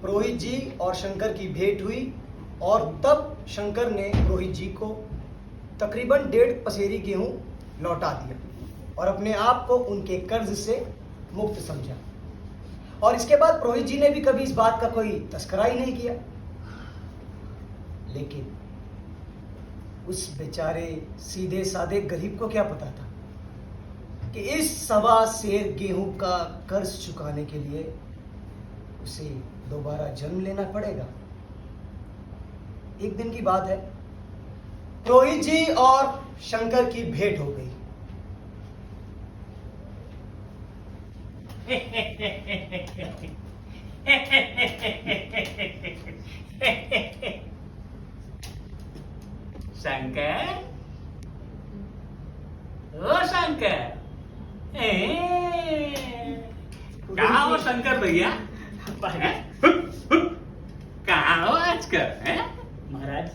रोहित जी और शंकर की भेंट हुई और तब शंकर ने रोहित जी को तकरीबन 1.5 पसेरी गेहूं लौटा दिया और अपने आप को उनके कर्ज से मुक्त समझा। और इसके बाद रोहित जी ने भी कभी इस बात का कोई तस्करा ही नहीं किया। लेकिन उस बेचारे सीधे साधे गरीब को क्या पता था कि इस 1.25 सेर गेहूं का कर्ज चुकाने के लिए उसे दोबारा जन्म लेना पड़ेगा। एक दिन की बात है, रोहित जी और शंकर की भेंट हो गई। शंकर, ओ शंकर, कहाँ हो शंकर भैया? कहाँ हो आजकल? महाराज,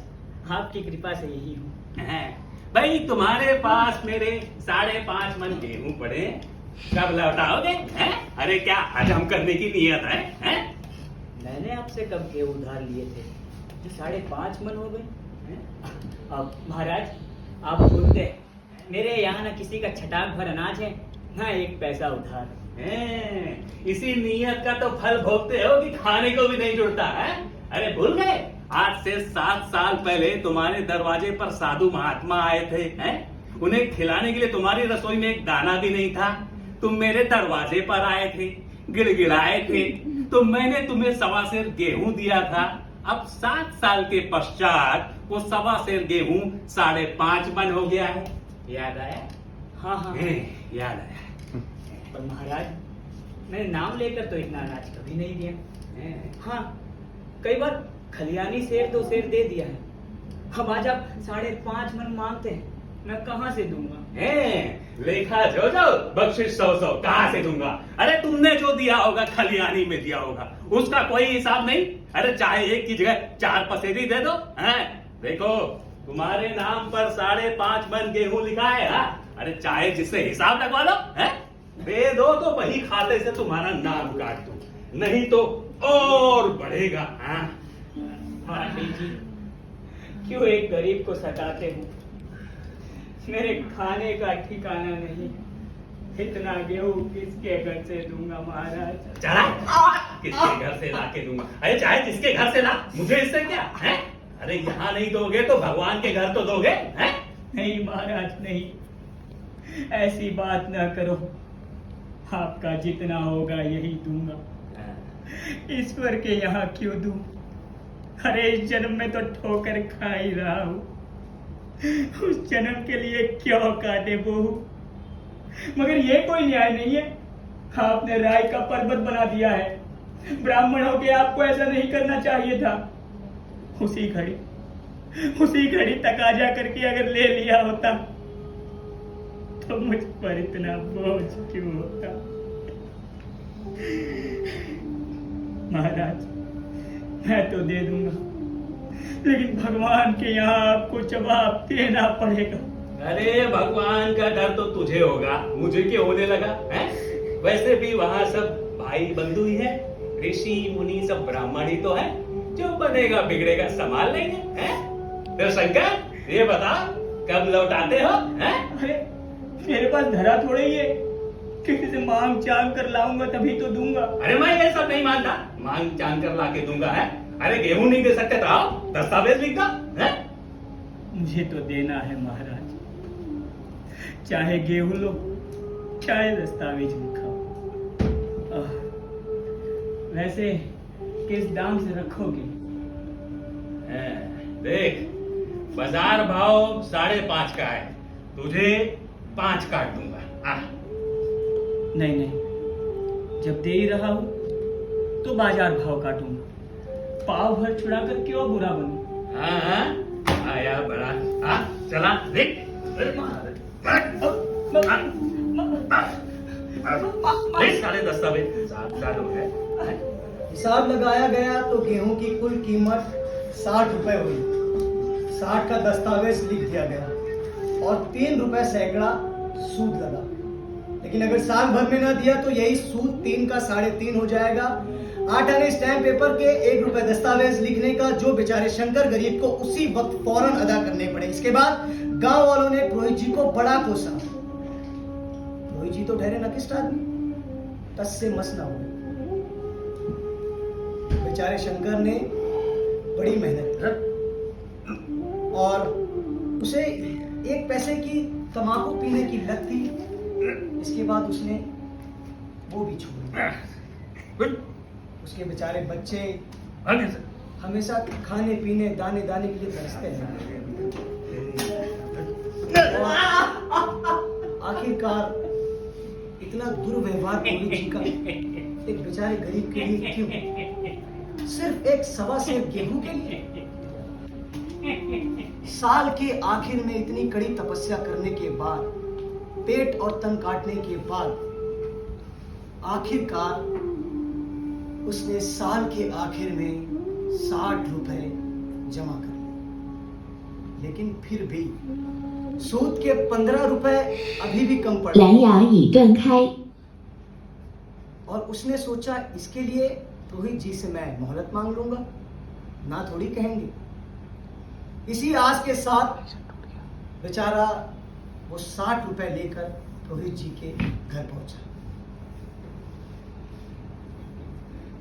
आपकी कृपा से यही हूँ। भाई तुम्हारे पास मेरे 5.5 मन गेहूं पड़े, कब लौटाओगे? अरे क्या हजम करने की नियत है? मैंने आपसे कब गेहूं उधार लिए थे? 5.5 मन हो गए। अब महाराज, आप बोलते हैं मेरे यहाँ ना किसी का छटाक भर अनाज है, ना 1 पैसा उधार। इसी नियत का तो फल भोगते हो कि खाने को भी नहीं जुड़ता है। अरे भूल गए, आज से 7 साल पहले तुम्हारे दरवाजे पर साधु महात्मा आए थे, उन्हें खिलाने के लिए तुम्हारी रसोई में एक दाना भी नहीं था। तुम मेरे दरवाजे पर आए थे, गिड़गिड़ाए थे, तो मैंने तुम्हें 1.25 सेर गेहूं दिया था। अब 7 साल के पश्चात वो 1.25 सेर गेहूं 5.5 मन हो गया है। याद आया? हाँ, याद आया। पर महाराज, मैंने नाम लेकर तो इतना अनाज कभी नहीं दिया। हाँ, कई बार खलियानी 1.5 सेर दे दिया है। अब आज आप 5.5 मन मांगते हैं, मैं कहाँ से दूंगा? लेखा जो बख्शिश 100 कहाँ से दूंगा? अरे तुमने जो दिया होगा खलियानी में दिया होगा, उसका कोई हिसाब नहीं। अरे चाहे 1 की जगह 4 पसेरी दे दो। देखो, तुम्हारे नाम पर 5.5 मन गेहूं लिखा है। अरे चाहे जिससे हिसाब लगवा लो, दे दो तो वही खाते से तुम्हारा नाम काट दो, नहीं तो और बढ़ेगा। पांडे जी, क्यों एक गरीब को सताते हो? मेरे खाने का ठिकाना नहीं, इतना गेहूं किसके घर से दूंगा महाराज? चला, किसके घर से ला के दूंगा? अरे चाहे जिसके घर से ला, मुझे इससे क्या है? अरे यहाँ नहीं दोगे तो भगवान के घर तो दोगे? नहीं महाराज, नहीं, ऐसी बात ना करो। आपका जितना होगा यही दूंगा। ईश्वर के यहाँ क्यों दूं? अरे इस जन्म में तो ठोकर खा ही रहा हूँ, उस जन्म के लिए क्यों काटे बहू? मगर ये कोई न्याय नहीं है। आपने राय का पर्वत बना दिया है। ब्राह्मण होके आपको ऐसा नहीं करना चाहिए था। उसी घड़ी तकाजा करके अगर ले लिया होता तो मुझ पर इतना बोझ क्यों होता? महाराज, मैं तो दे दूंगा, लेकिन भगवान के यहाँ आपको जवाब देना पड़ेगा। अरे भगवान का डर तो तुझे होगा, मुझे क्यों होने लगा? वैसे भी वहाँ सब भाई बंधु ही है, ऋषि मुनि सब ब्राह्मण ही तो है। जो बनेगा बिगड़ेगा संभाल लेंगे। तो शंकर, ये बता कब लौटाते हो? अरे मेरे पास धरा थोड़े ही है, किसी से मांग चांग कर लाऊंगा तभी तो दूंगा। अरे मैं ये सब नहीं मानता, मांग चांग कर ला के दूंगा है? अरे गेहूं नहीं दे सकते तो आओ, दस्तावेज लिख दो। मुझे तो देना है महाराज, चाहे गेहूं लो, चाहे दस्तावेज लिखाओ। वैसे किस दाम से रखोगे? देख, बाजार भाव 5.5 का है, तुझे 5 काट दूंगा। नहीं, जब दे ही रहा हूं तो बाजार भाव काटूंगा। पाव भर छुड़ा कर क्यों बुरा बनूं? आया बड़ा। चला देख, सारे दस्तावेज साथ हो गए। हिसाब लगाया गया तो गेहूं की कुल कीमत 60 रुपए हुई। 60 का दस्तावेज लिख दिया गया और 3 रुपए सैकड़ा सूद लगा। लेकिन अगर साल भर में ना दिया तो यही सूद 3 का 3.5 हो जाएगा 8 आने स्टैम्प पेपर के 1 रुपए दस्तावेज लिखने का जो बेचारे शंकर गरीब को उसी वक्त फौरन अदा करने पड़े। इसके बाद गांव वालों ने पुरोहित जी को बड़ा कोसा। पुरोहित जी तो ठहरे नकिस्ट आदमी, टस से मस ना हुए। बेचारे शंकर ने बड़ी मेहनत की और उसे 1 पैसे की तंबाकू पीने की लत थी। इसके बाद उसने वो भी छोड़ दिया। उसके बेचारे बच्चे हमेशा खाने पीने दाने दाने के लिए तरसते हैं। आखिरकार इतना दुर्व्यवहार पुरोहित जी का एक बेचारे गरीब के लिए क्यों? सिर्फ एक सवा सेर गेहूं के लिए? साल के आखिर में इतनी कड़ी तपस्या करने के बाद, पेट और तन काटने के बाद आखिरकार उसने साल के आखिर में 60 रुपए जमा कर लिए। लेकिन फिर भी सूद के 15 रुपए अभी भी कम पड़े। 蓝牙已断开。 और उसने सोचा इसके लिए पुरोहित जी से मैं मोहलत मांग लूंगा, ना थोड़ी कहेंगे। इसी आस के साथ बेचारा वो 60 रुपए लेकर पुरोहित जी के घर पहुंचा।